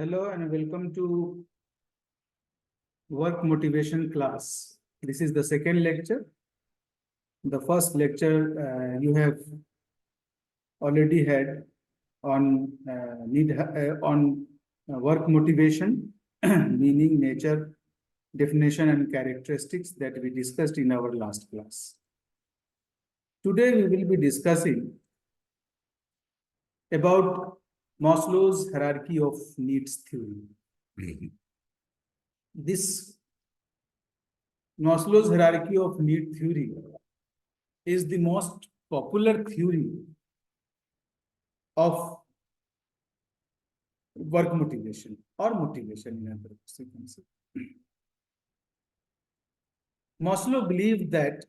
Hello and welcome to work motivation class. This is the second lecture. The first lecture you have already had on work motivation, meaning, nature, definition, and characteristics that we discussed in our last class. Today we will be discussing about Maslow's hierarchy of needs theory. This Maslow's hierarchy of need theory is the most popular theory of work motivation or motivation in other words, you can say. Maslow believed that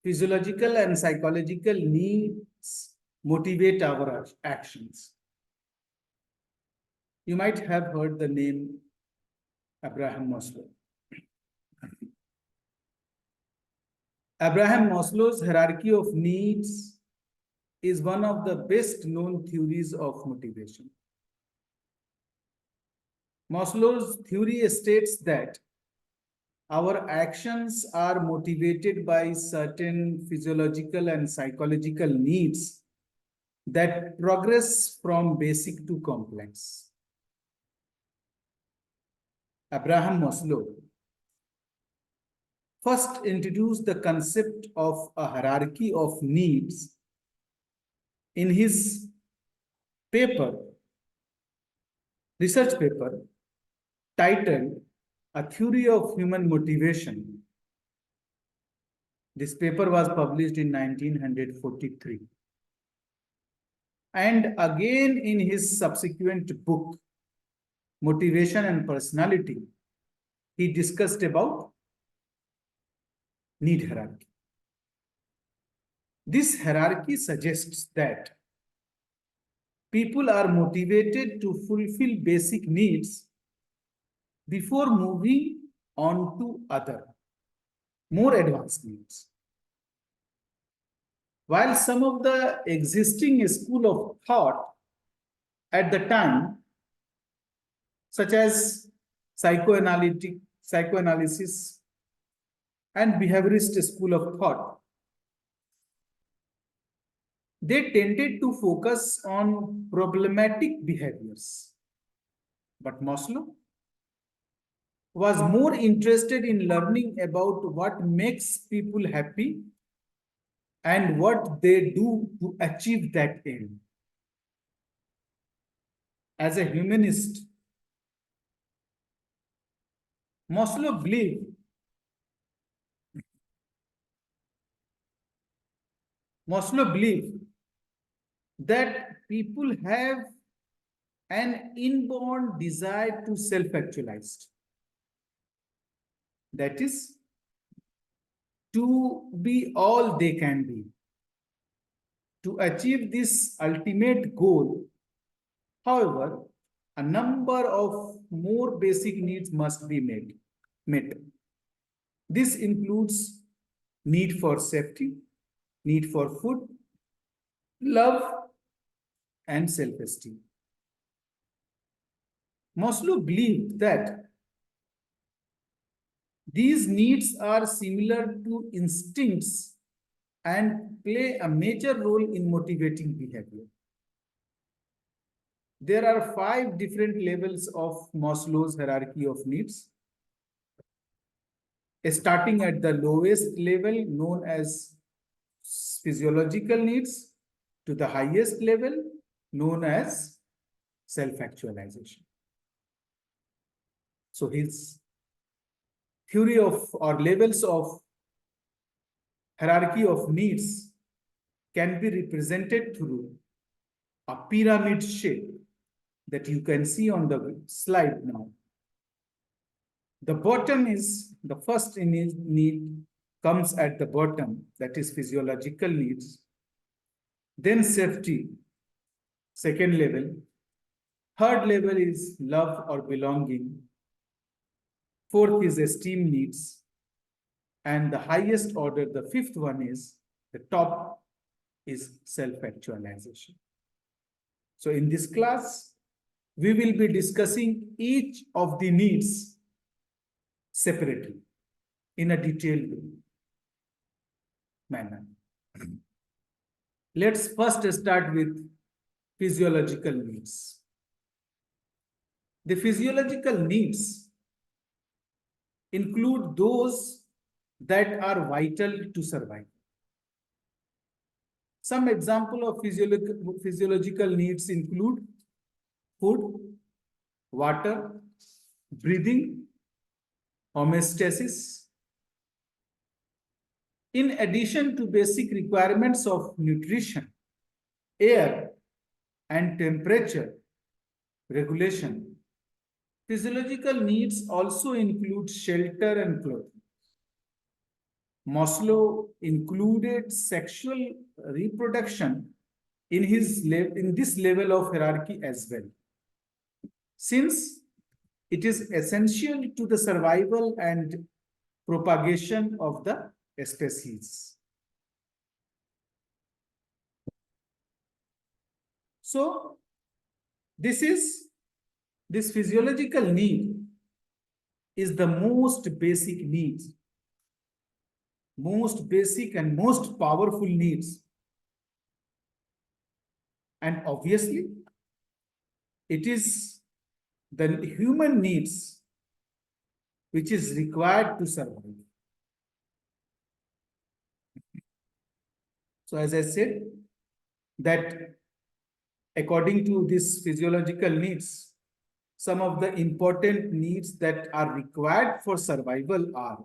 physiological and psychological needs motivate our actions. You might have heard the name Abraham Maslow. Abraham Maslow's hierarchy of needs is one of the best known theories of motivation. Maslow's theory states that our actions are motivated by certain physiological and psychological needs that progress from basic to complex. Abraham Maslow first introduced the concept of a hierarchy of needs in his research paper titled A Theory of Human Motivation. This paper was published in 1943. And again in his subsequent book, Motivation and Personality, he discussed about need hierarchy. This hierarchy suggests that people are motivated to fulfill basic needs before moving on to other, more advanced needs. While some of the existing school of thought at the time, such as psychoanalysis and behaviorist school of thought, they tended to focus on problematic behaviors. But Maslow was more interested in learning about what makes people happy and what they do to achieve that aim. As a humanist, Maslow believed that people have an inborn desire to self-actualize. That is, to be all they can be. To achieve this ultimate goal, however, a number of more basic needs must be met. This includes need for safety, need for food, love, and self-esteem. Maslow believed that these needs are similar to instincts and play a major role in motivating behavior. There are 5 different levels of Maslow's hierarchy of needs. Starting at the lowest level, known as physiological needs, to the highest level, known as self-actualization. So his theory of or levels of hierarchy of needs can be represented through a pyramid shape that you can see on the slide now. The bottom is the first need comes at the bottom, that is physiological needs. Then safety, second level. Third level is love or belonging. Fourth is esteem needs. And the highest order, the fifth one is, the top is self-actualization. So in this class, we will be discussing each of the needs separately in a detailed manner. Let's first start with physiological needs. The physiological needs include those that are vital to survive. Some example of physiological needs include food, water, breathing, homeostasis. In addition to basic requirements of nutrition, air, and temperature regulation, physiological needs also include shelter and clothing. Maslow included sexual reproduction in this level of hierarchy as well, since it is essential to the survival and propagation of the species. So, this physiological need is the most basic needs, most basic and most powerful needs. And obviously, it is the human needs which is required to survive. So as I said, that according to these physiological needs, some of the important needs that are required for survival are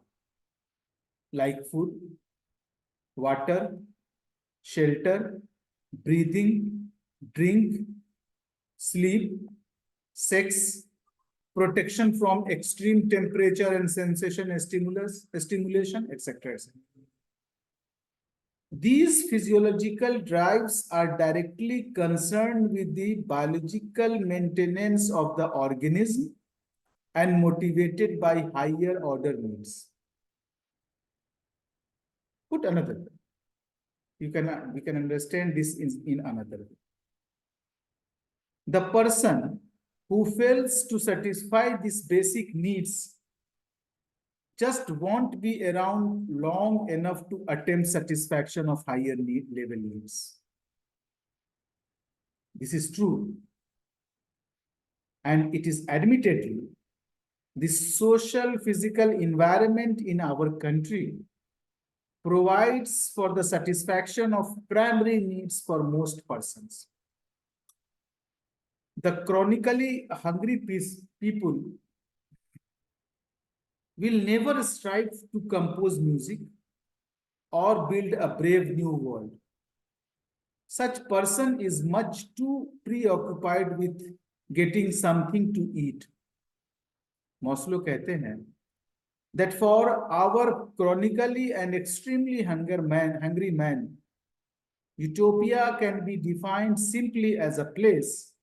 like food, water, shelter, breathing, drink, sleep, sex, protection from extreme temperature and sensation stimulation, etc. etc. These physiological drives are directly concerned with the biological maintenance of the organism and motivated by higher order needs. Put another way. We can understand this in another way. The person who fails to satisfy these basic needs just won't be around long enough to attempt satisfaction of higher level needs. This is true. And it is admittedly the social physical environment in our country provides for the satisfaction of primary needs for most persons. The chronically hungry people will never strive to compose music or build a brave new world. Such person is much too preoccupied with getting something to eat. Maslow कहते हैं that for our chronically and extremely hungry man, utopia can be defined simply as a place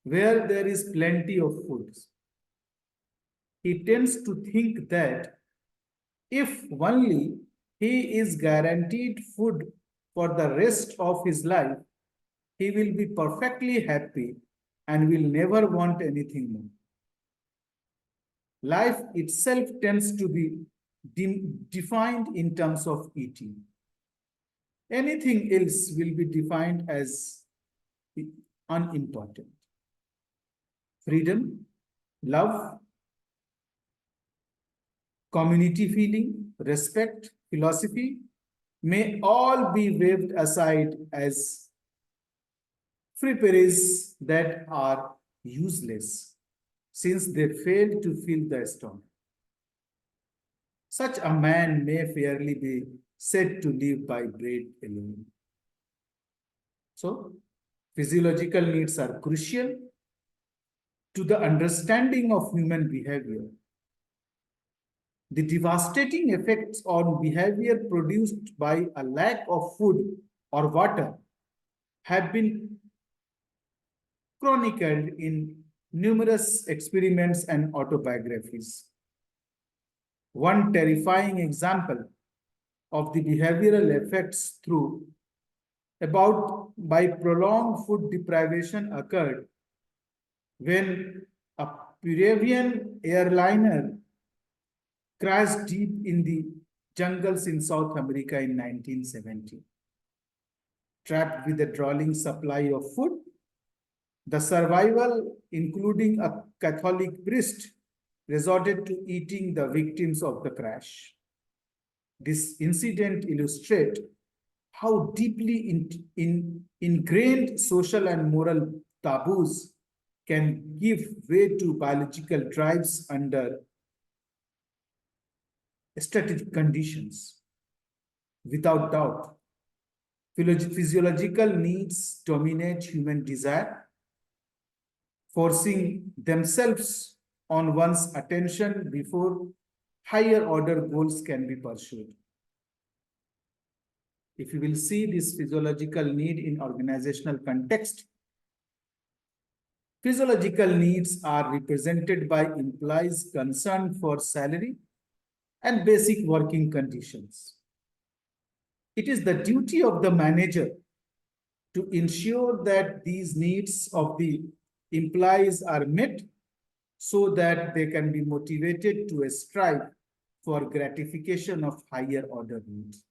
where there is plenty of food. He tends to think that if only he is guaranteed food for the rest of his life, he will be perfectly happy and will never want anything more. Life itself tends to be defined in terms of eating. Anything else will be defined as unimportant. Freedom, love, community feeling, respect, philosophy may all be waved aside as fripperies that are useless since they fail to fill the stomach. Such a man may fairly be said to live by bread alone. So, physiological needs are crucial to the understanding of human behavior. The devastating effects on behavior produced by a lack of food or water have been chronicled in numerous experiments and autobiographies. One terrifying example of the behavioral effects by prolonged food deprivation occurred when a Peruvian airliner crashed deep in the jungles in South America in 1970. Trapped with a drawling supply of food, the survival, including a Catholic priest, resorted to eating the victims of the crash. This incident illustrates how deeply ingrained social and moral taboos can give way to biological drives under strategic conditions. Without doubt, physiological needs dominate human desire, forcing themselves on one's attention before higher order goals can be pursued. If you will see this physiological need in organizational context, physiological needs are represented by employees' concern for salary and basic working conditions. It is the duty of the manager to ensure that these needs of the employees are met so that they can be motivated to strive for gratification of higher order needs.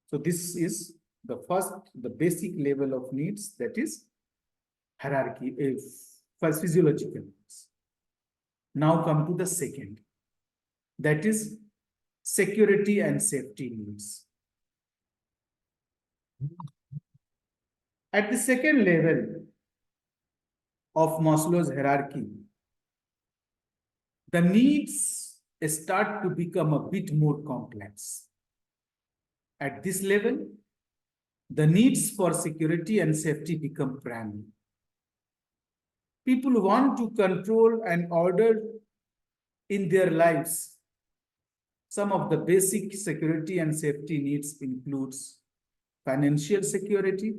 So this is the first, the basic level of needs, that is hierarchy, first physiological needs. Now come to the second, that is security and safety needs. At the second level of Maslow's hierarchy, the needs start to become a bit more complex. At this level, the needs for security and safety become primary. People want to control and order in their lives. Some of the basic security and safety needs includes financial security,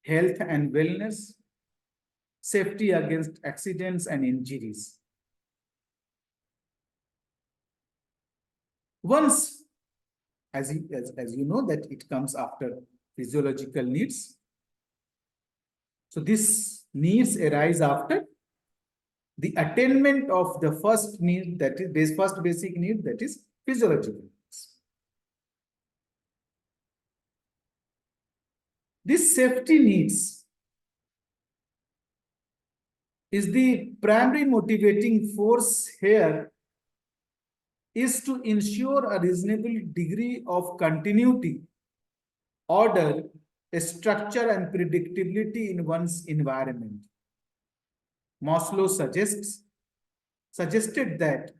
health and wellness, safety against accidents and injuries. Once, as you know, that it comes after physiological needs. So these needs arise after the attainment of the first need, that is first basic need, that is physiological needs. This safety needs is the primary motivating force here, is to ensure a reasonable degree of continuity, order, structure, and predictability in one's environment. Maslow suggested that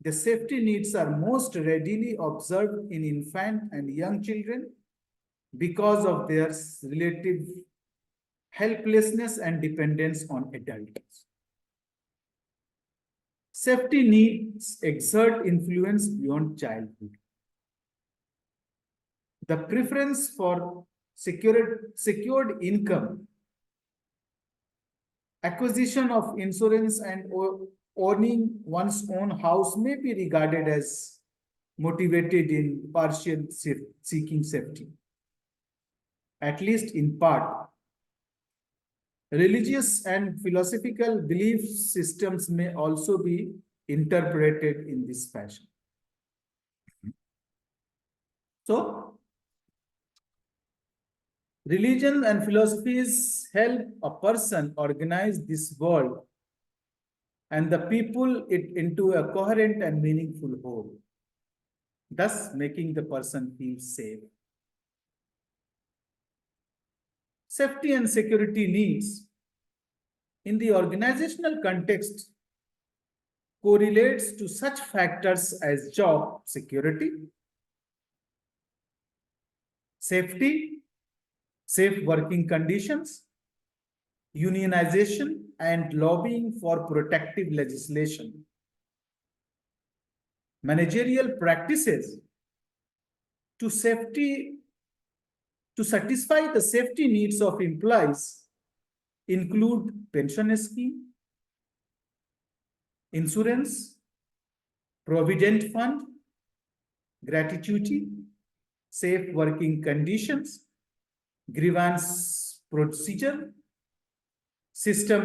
the safety needs are most readily observed in infant and young children because of their relative helplessness and dependence on adults. Safety needs exert influence beyond childhood. The preference for secured income, acquisition of insurance, and owning one's own house may be regarded as motivated in partial seeking safety, at least in part. Religious and philosophical belief systems may also be interpreted in this fashion. So, religion and philosophies help a person organize this world and the people it into a coherent and meaningful whole, thus making the person feel safe. Safety and security needs in the organizational context correlates to such factors as job security, safety, safe working conditions, unionization, and lobbying for protective legislation. Managerial practices to satisfy the safety needs of employees include pension scheme, insurance, provident fund, gratuity, safe working conditions, grievance procedure, system,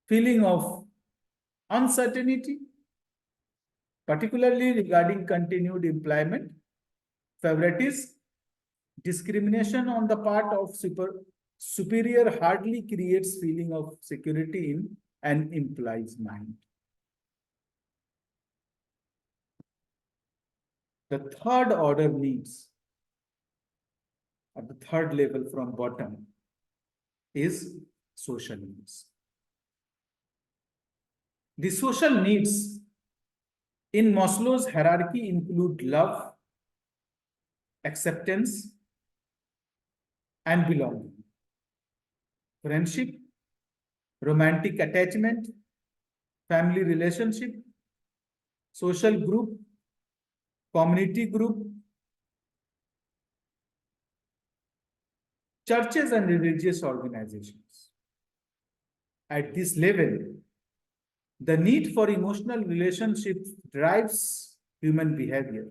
feeling of uncertainty, particularly regarding continued employment, favoritism, discrimination on the part of superior hardly creates feeling of security in an employee's mind. The third order needs at the third level from bottom is social needs. The social needs in Maslow's hierarchy include love, acceptance, and belonging, friendship, romantic attachment, family relationship, social group, community group, churches and religious organizations. At this level, the need for emotional relationships drives human behavior.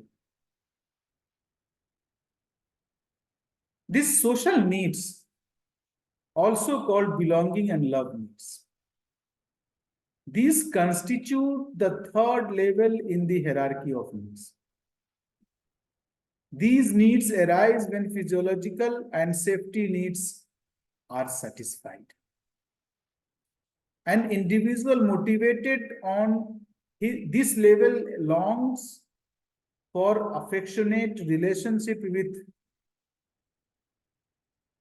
These social needs, also called belonging and love needs, these constitute the third level in the hierarchy of needs. These needs arise when physiological and safety needs are satisfied. An individual motivated on this level longs for affectionate relationship with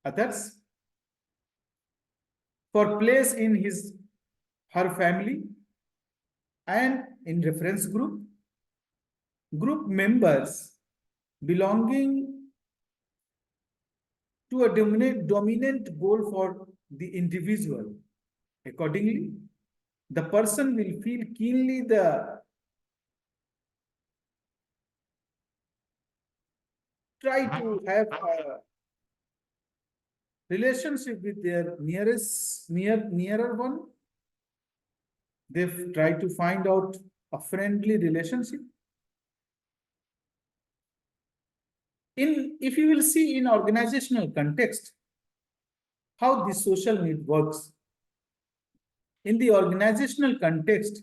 others, for place in her family and in reference group members belonging to a dominant goal for the individual. Accordingly, the person will feel keenly the try to have a relationship with their nearer one. They try to find out a friendly relationship. If you will see in organizational context, how this social need works. In the organizational context,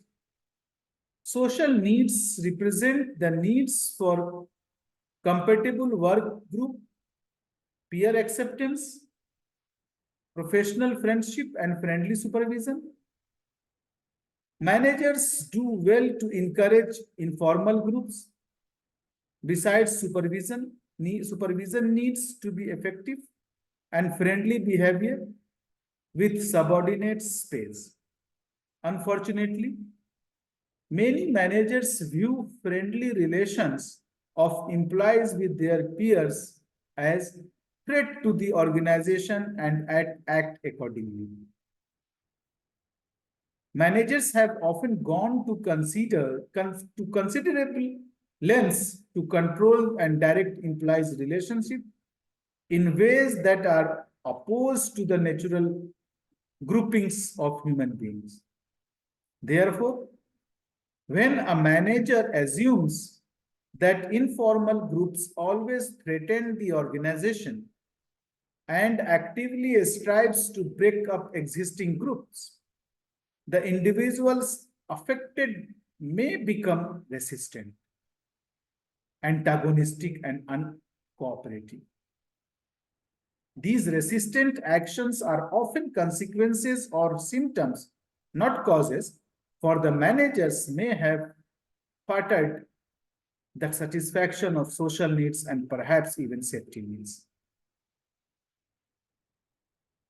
social needs represent the needs for compatible work group, peer acceptance, professional friendship, and friendly supervision. Managers do well to encourage informal groups. Besides supervision needs to be effective and friendly behavior with subordinate space. Unfortunately, many managers view friendly relations of employees with their peers as threat to the organization and act accordingly. Managers have often gone to considerable lengths to control and direct employees' relationship in ways that are opposed to the natural groupings of human beings. Therefore, when a manager assumes that informal groups always threaten the organization and actively strives to break up existing groups, the individuals affected may become resistant, antagonistic, and uncooperative. These resistant actions are often consequences or symptoms, not causes, for the managers may have parted the satisfaction of social needs and perhaps even safety needs.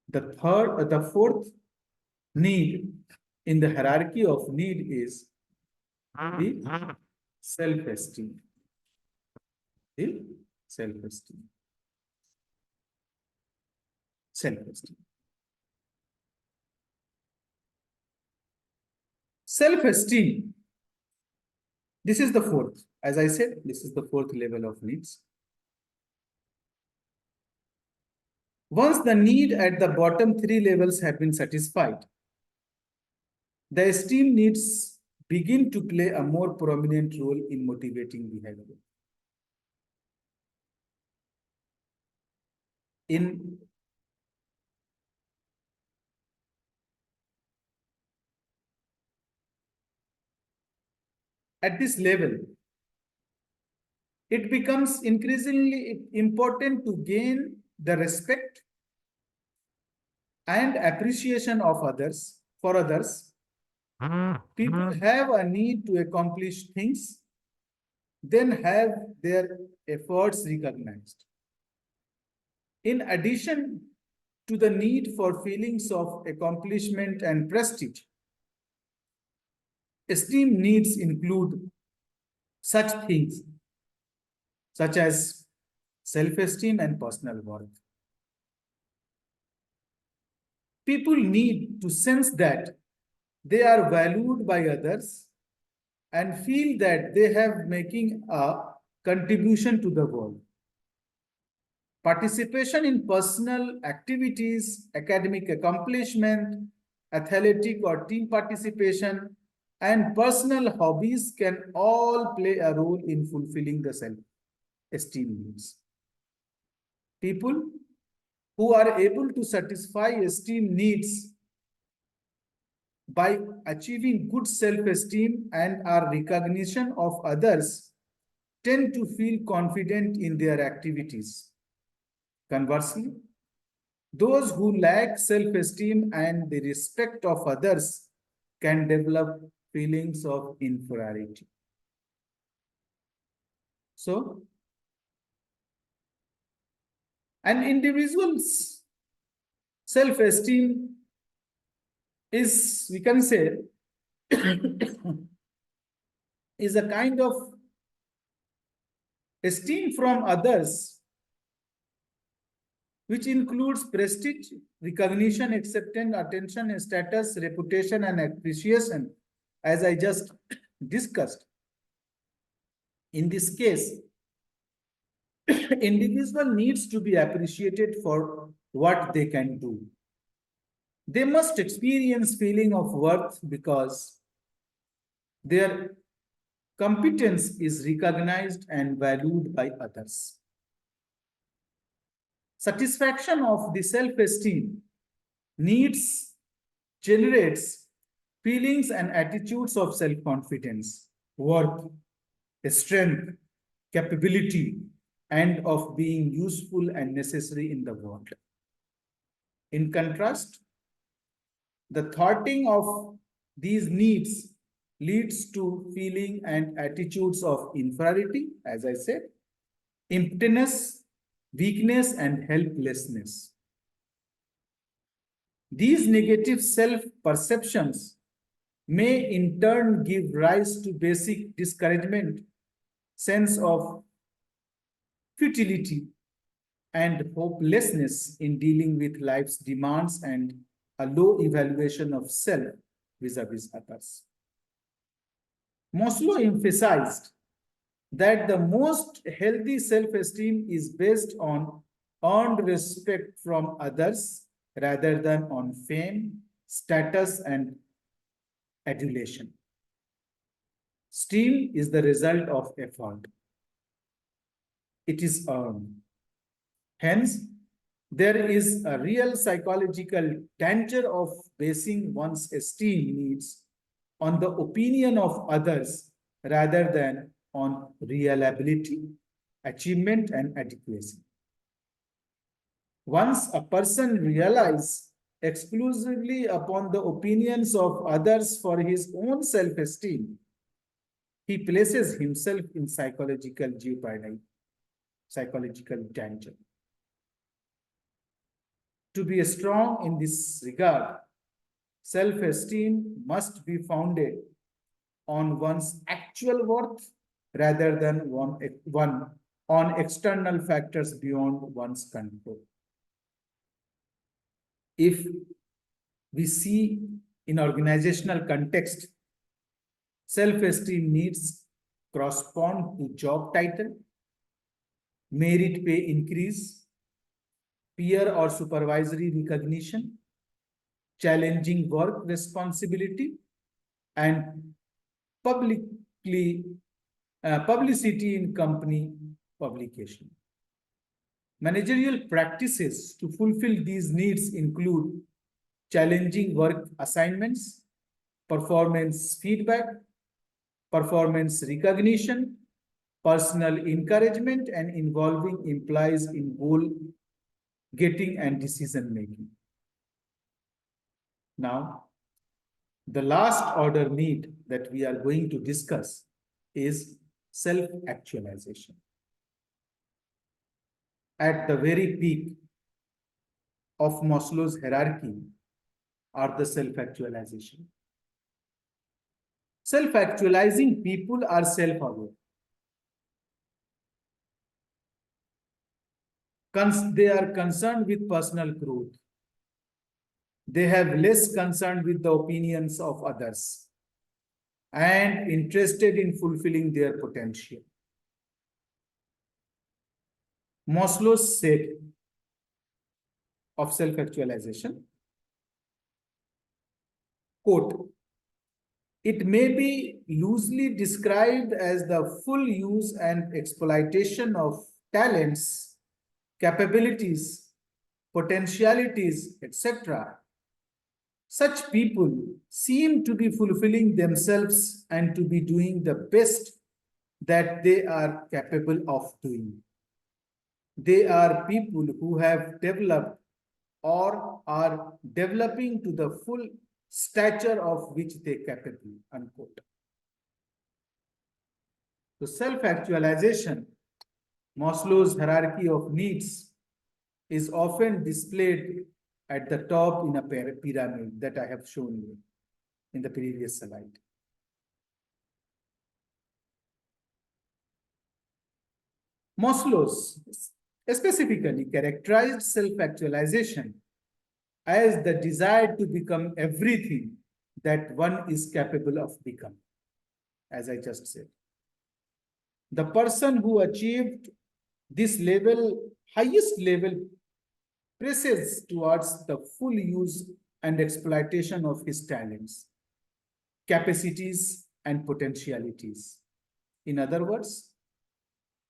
The fourth need in the hierarchy of need is the self-esteem. The self-esteem. Self-esteem. Self-esteem. This is the fourth. As I said, this is the fourth level of needs. Once the need at the bottom three levels have been satisfied, the esteem needs begin to play a more prominent role in motivating behavior. In At this level, it becomes increasingly important to gain the respect and appreciation of others for others. People have a need to accomplish things, then have their efforts recognized. In addition to the need for feelings of accomplishment and prestige, esteem needs include such things such as self-esteem and personal worth. People need to sense that they are valued by others and feel that they have making a contribution to the world. Participation in personal activities, academic accomplishment, athletic or team participation, and personal hobbies can all play a role in fulfilling the self-esteem needs. People who are able to satisfy esteem needs by achieving good self-esteem and our recognition of others tend to feel confident in their activities. Conversely, those who lack self-esteem and the respect of others can develop feelings of inferiority. So, an individual's self-esteem is, we can say, is a kind of esteem from others, which includes prestige, recognition, acceptance, attention, status, reputation, and appreciation, as I just discussed. In this case, individual needs to be appreciated for what they can do. They must experience feeling of worth because their competence is recognized and valued by others. Satisfaction of the self-esteem needs generates feelings and attitudes of self-confidence, worth, strength, capability, and of being useful and necessary in the world. In contrast, the thwarting of these needs leads to feeling and attitudes of inferiority, as I said, emptiness, weakness, and helplessness. These negative self-perceptions may in turn give rise to basic discouragement, sense of futility, and hopelessness in dealing with life's demands and a low evaluation of self vis-a-vis others. Maslow emphasized that the most healthy self-esteem is based on earned respect from others rather than on fame, status, and adulation. Esteem is the result of effort. It is earned. Hence, there is a real psychological danger of basing one's esteem needs on the opinion of others rather than on real ability, achievement, and adequacy. Once a person relies exclusively upon the opinions of others for his own self-esteem, he places himself in psychological jeopardy, psychological danger. To be strong in this regard, self-esteem must be founded on one's actual worth rather than on external factors beyond one's control. If we see in organizational context, self-esteem needs correspond to job title, merit pay increase, peer or supervisory recognition, challenging work responsibility, and publicity in company publication. Managerial practices to fulfill these needs include challenging work assignments, performance feedback, performance recognition, personal encouragement, and involving implies in goal getting and decision making. Now, the last order need that we are going to discuss is self-actualization. At the very peak of Maslow's hierarchy are the self-actualization. Self-actualizing people are self-aware. They are concerned with personal growth. They have less concern with the opinions of others and interested in fulfilling their potential. Maslow said of self-actualization, quote, "It may be loosely described as the full use and exploitation of talents, capabilities, potentialities, etc. Such people seem to be fulfilling themselves and to be doing the best that they are capable of doing. They are people who have developed or are developing to the full stature of which they are capable," unquote. So self-actualization, Maslow's hierarchy of needs, is often displayed at the top in a pyramid that I have shown you in the previous slide. Maslow's specifically characterized self-actualization as the desire to become everything that one is capable of becoming, as I just said. The person who achieved this level, highest level, presses towards the full use and exploitation of his talents, capacities, and potentialities. In other words,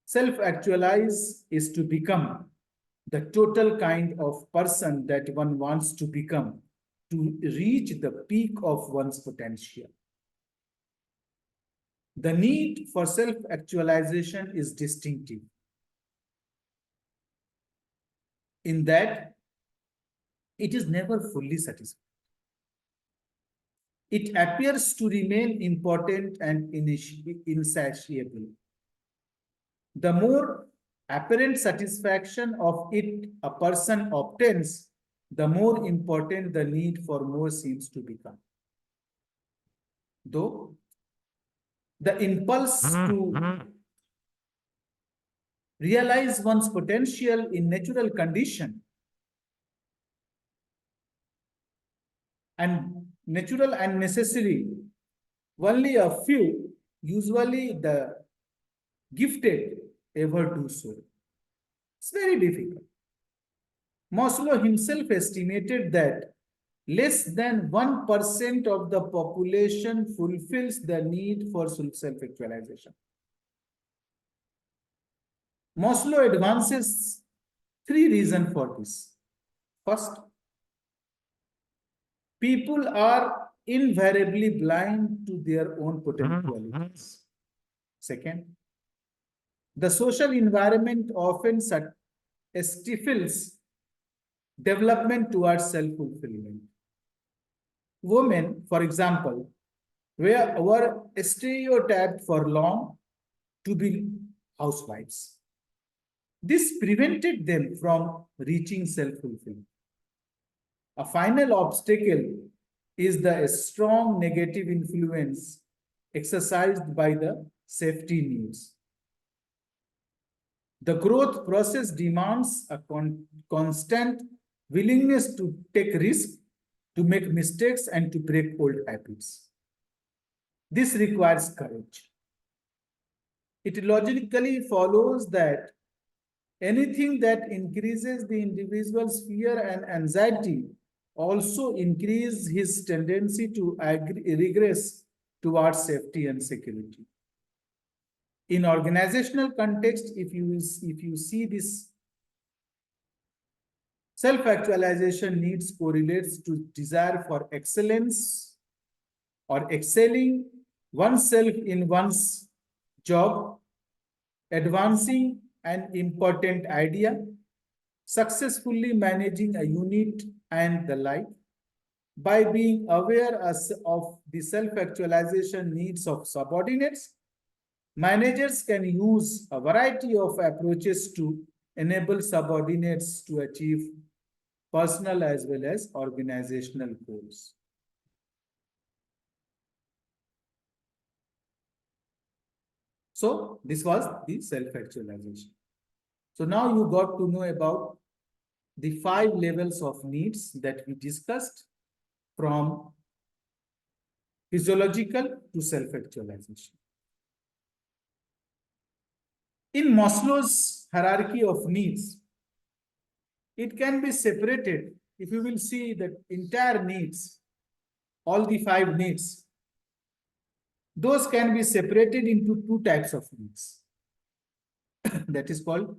self-actualize is to become the total kind of person that one wants to become to reach the peak of one's potential. The need for self-actualization is distinctive in that it is never fully satisfied. It appears to remain important and insatiable. The more apparent satisfaction of it a person obtains, the more important the need for more seems to become. Though the impulse to realize one's potential in natural condition and natural and necessary, only a few, usually the gifted, ever do so. It's very difficult. Maslow himself estimated that less than 1% of the population fulfills the need for self-actualization. Maslow advances three reasons for this. First, people are invariably blind to their own potentialities. Second, the social environment often stifles development towards self-fulfillment. Women, for example, were stereotyped for long to be housewives. This prevented them from reaching self-fulfillment. A final obstacle is the strong negative influence exercised by the safety needs. The growth process demands a constant willingness to take risks, to make mistakes, and to break old habits. This requires courage. It logically follows that anything that increases the individual's fear and anxiety also increases his tendency to regress towards safety and security. In organizational context, if you see this, self-actualization needs correlates to desire for excellence or excelling oneself in one's job, advancing an important idea, successfully managing a unit, and the like. By being aware of the self-actualization needs of subordinates, managers can use a variety of approaches to enable subordinates to achieve personal as well as organizational goals. So this was the self-actualization. So now you got to know about the 5 levels of needs that we discussed, from physiological to self-actualization. In Maslow's hierarchy of needs, it can be separated. If you will see the entire needs, all the 5 needs, those can be separated into 2 types of needs. That is called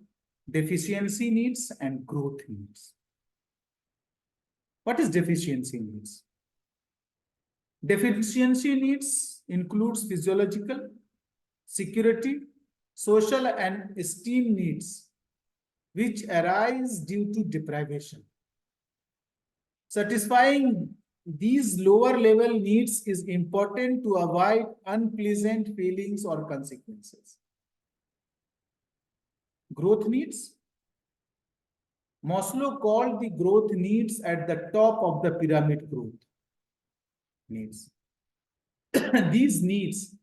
deficiency needs and growth needs. What is deficiency needs? Deficiency needs includes physiological, security, social and esteem needs, which arise due to deprivation. Satisfying these lower level needs is important to avoid unpleasant feelings or consequences. Growth needs. Maslow called the growth needs at the top of the pyramid growth needs. These needs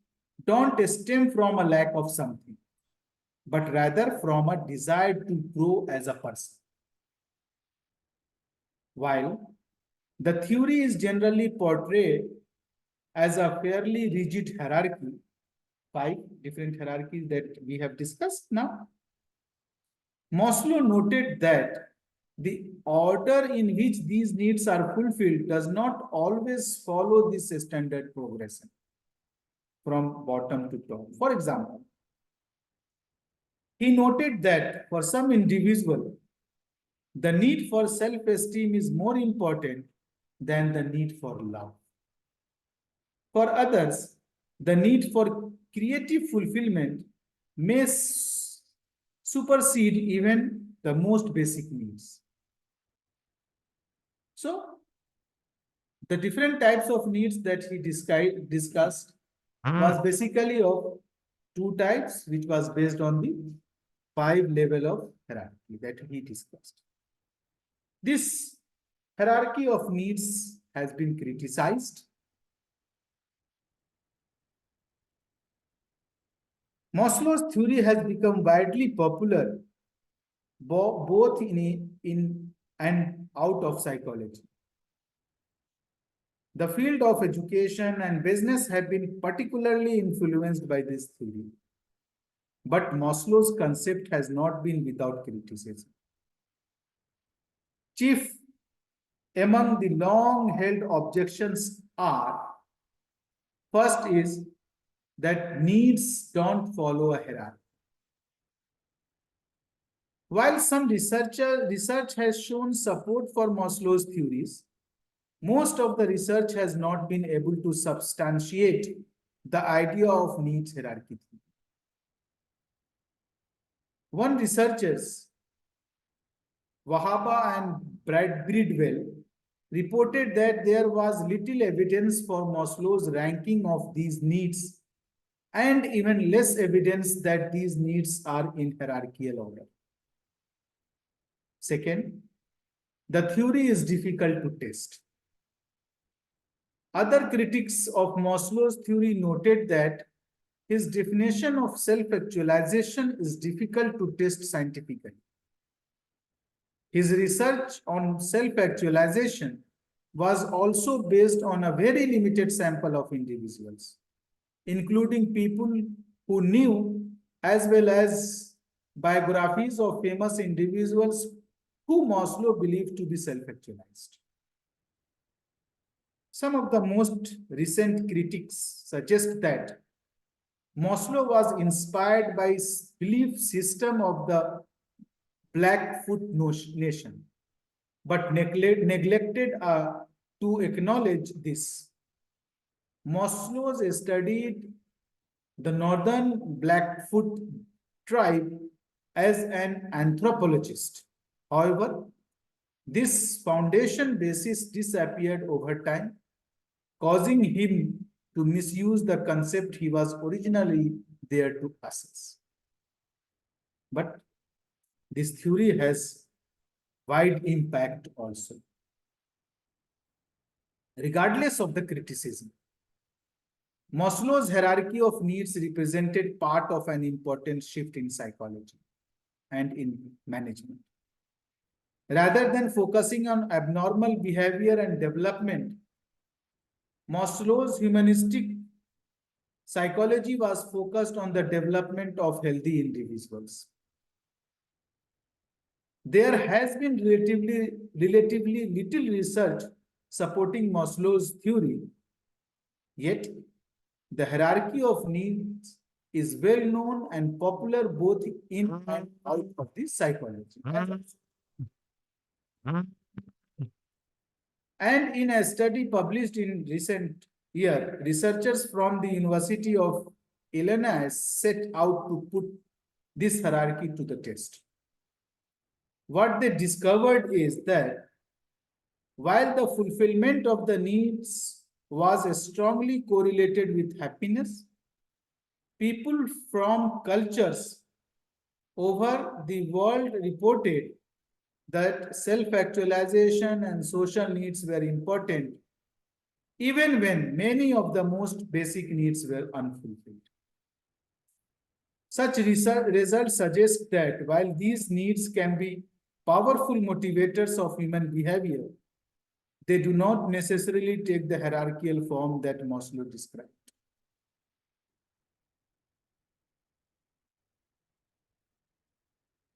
don't stem from a lack of something, but rather from a desire to grow as a person. While the theory is generally portrayed as a fairly rigid hierarchy, 5 different hierarchies that we have discussed now, Maslow noted that the order in which these needs are fulfilled does not always follow this standard progression from bottom to top. For example, he noted that for some individual, the need for self-esteem is more important than the need for love. For others, the need for creative fulfillment may supersede even the most basic needs. So, the different types of needs that he discussed was basically of 2 types, which was based on the 5 level of hierarchy that he discussed. This hierarchy of needs has been criticized. Maslow's theory has become widely popular both in and out of psychology. The field of education and business have been particularly influenced by this theory. But Maslow's concept has not been without criticism. Chief among the long-held objections are, first is that needs don't follow a hierarchy. While some research has shown support for Maslow's theories, most of the research has not been able to substantiate the idea of needs hierarchy. One researchers, Wahaba and Bridwell, reported that there was little evidence for Maslow's ranking of these needs and even less evidence that these needs are in hierarchical order. Second, the theory is difficult to test. Other critics of Maslow's theory noted that his definition of self-actualization is difficult to test scientifically. His research on self-actualization was also based on a very limited sample of individuals, including people who knew, as well as biographies of famous individuals who Maslow believed to be self-actualized. Some of the most recent critics suggest that Maslow was inspired by his belief system of the Blackfoot Nation, but neglected to acknowledge this. Maslow studied the northern Blackfoot tribe as an anthropologist. However, this foundation basis disappeared over time, causing him to misuse the concept he was originally there to assess. But this theory has wide impact also. Regardless of the criticism, Maslow's hierarchy of needs represented part of an important shift in psychology and in management. Rather than focusing on abnormal behavior and development, Maslow's humanistic psychology was focused on the development of healthy individuals. There has been relatively little research supporting Maslow's theory, yet the hierarchy of needs is well known and popular both in and out of the psychology. And in a study published in recent year, researchers from the University of Illinois set out to put this hierarchy to the test. What they discovered is that while the fulfillment of the needs was strongly correlated with happiness, people from cultures over the world reported that self-actualization and social needs were important, even when many of the most basic needs were unfulfilled. Such results suggest that while these needs can be powerful motivators of human behavior, they do not necessarily take the hierarchical form that Maslow described.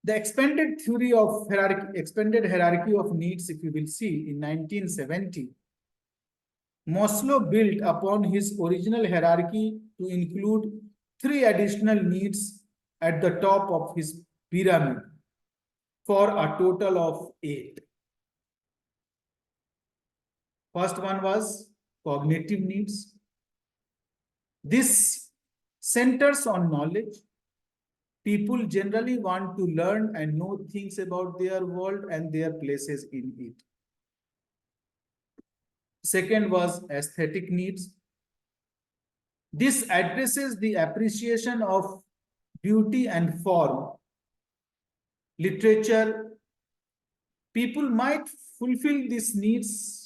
The expanded theory of expanded hierarchy of needs, if you will see, in 1970, Maslow built upon his original hierarchy to include 3 additional needs at the top of his pyramid for a total of 8. First one was cognitive needs. This centers on knowledge. People generally want to learn and know things about their world and their places in it. Second was aesthetic needs. This addresses the appreciation of beauty and form. Literature, people might fulfill these needs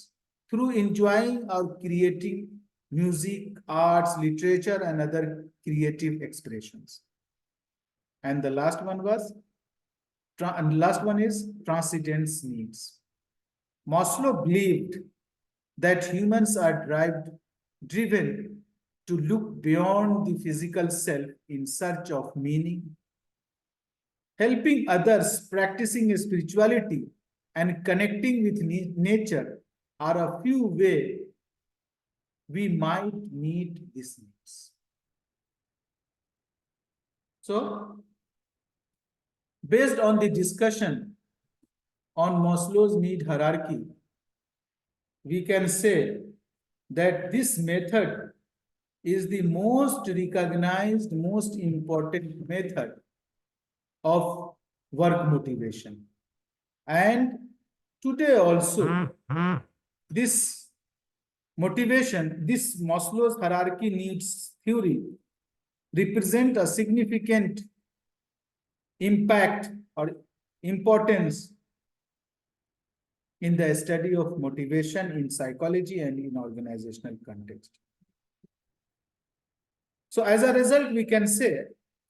through enjoying or creating music, arts, literature, and other creative expressions. And the last one is transcendence needs. Maslow believed that humans are driven to look beyond the physical self in search of meaning. Helping others, practicing spirituality, and connecting with nature are a few ways we might meet these needs. So, based on the discussion on Maslow's need hierarchy, we can say that this method is the most recognized, most important method of work motivation. And today also, this motivation, this Maslow's hierarchy needs theory represent a significant impact or importance in the study of motivation in psychology and in organizational context. So as a result, we can say,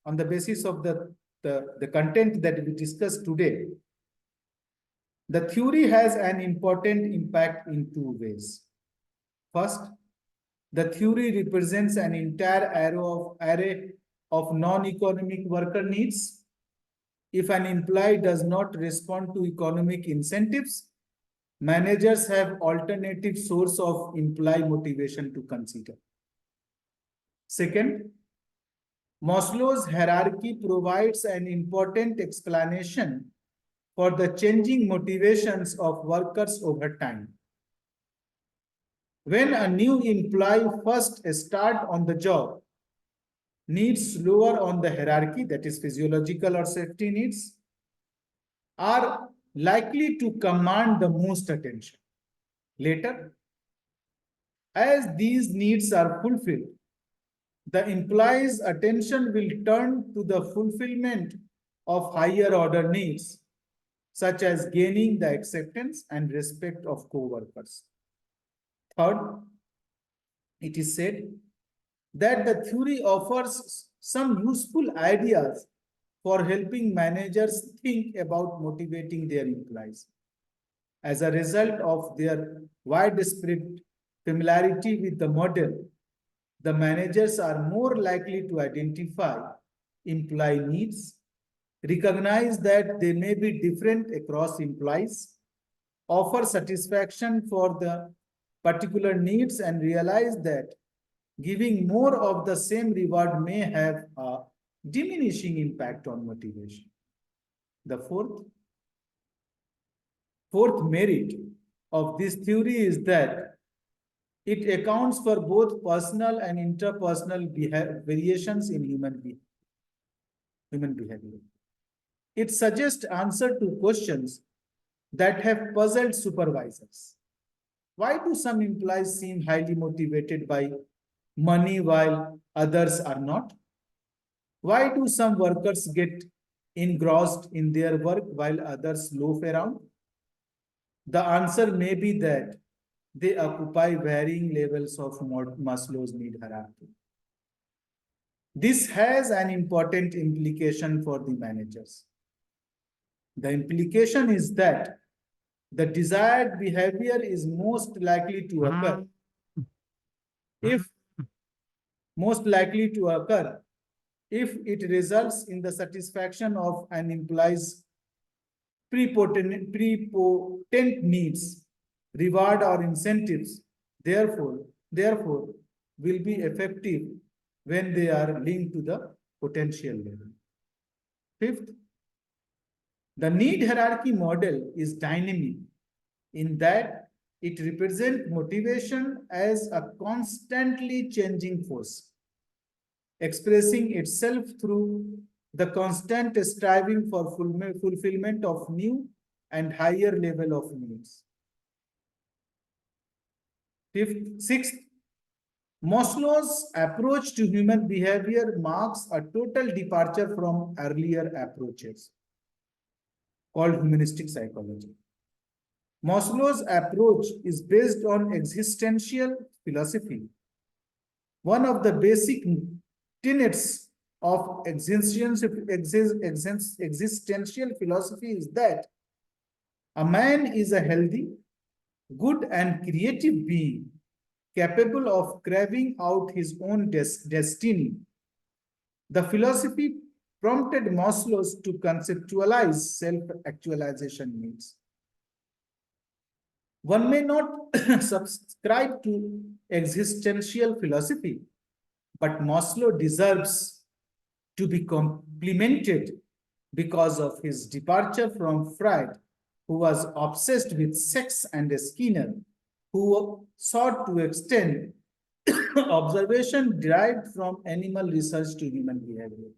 on the basis of the content that we discussed today, the theory has an important impact in 2 ways. First, the theory represents an entire array of non-economic worker needs. If an employee does not respond to economic incentives, managers have alternative source of employee motivation to consider. Second, Maslow's hierarchy provides an important explanation for the changing motivations of workers over time. When a new employee first start on the job, needs lower on the hierarchy, that is physiological or safety needs, are likely to command the most attention. Later, as these needs are fulfilled, the employee's attention will turn to the fulfillment of higher order needs, such as gaining the acceptance and respect of co-workers. Third, it is said that the theory offers some useful ideas for helping managers think about motivating their employees. As a result of their widespread familiarity with the model, the managers are more likely to identify employee needs, recognize that they may be different across employees, offer satisfaction for the particular needs, and realize that giving more of the same reward may have a diminishing impact on motivation. The fourth merit of this theory is that it accounts for both personal and interpersonal variations in human behavior. It suggests answer to questions that have puzzled supervisors. Why do some employees seem highly motivated by money while others are not? Why do some workers get engrossed in their work while others loaf around? The answer may be that they occupy varying levels of Maslow's need hierarchy. This has an important implication for the managers. The implication is that the desired behavior is most likely to occur if it results in the satisfaction of an employee's prepotent needs, reward or incentives, therefore will be effective when they are linked to the potential level. Fifth, the need hierarchy model is dynamic in that it represents motivation as a constantly changing force, expressing itself through the constant striving for fulfillment of new and higher level of needs. Sixth, Maslow's approach to human behavior marks a total departure from earlier approaches called humanistic psychology. Maslow's approach is based on existential philosophy. One of the basic tenets of existential philosophy is that a man is a healthy, good and creative being capable of carving out his own destiny. The philosophy prompted Maslow to conceptualize self-actualization needs. One may not subscribe to existential philosophy, but Maslow deserves to be complimented because of his departure from Freud, who was obsessed with sex, and Skinner, who sought to extend observation derived from animal research to human behavior.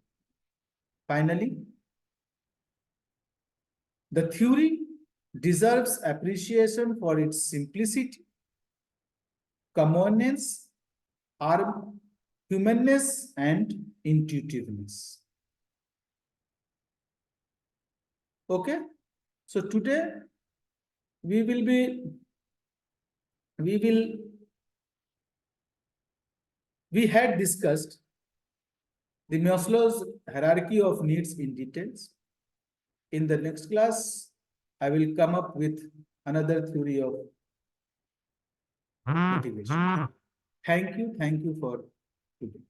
Finally, the theory deserves appreciation for its simplicity, commonness, humanness, and intuitiveness. Okay, so today we had discussed the Maslow's hierarchy of needs in details. In the next class, I will come up with another theory of motivation. Thank you for today.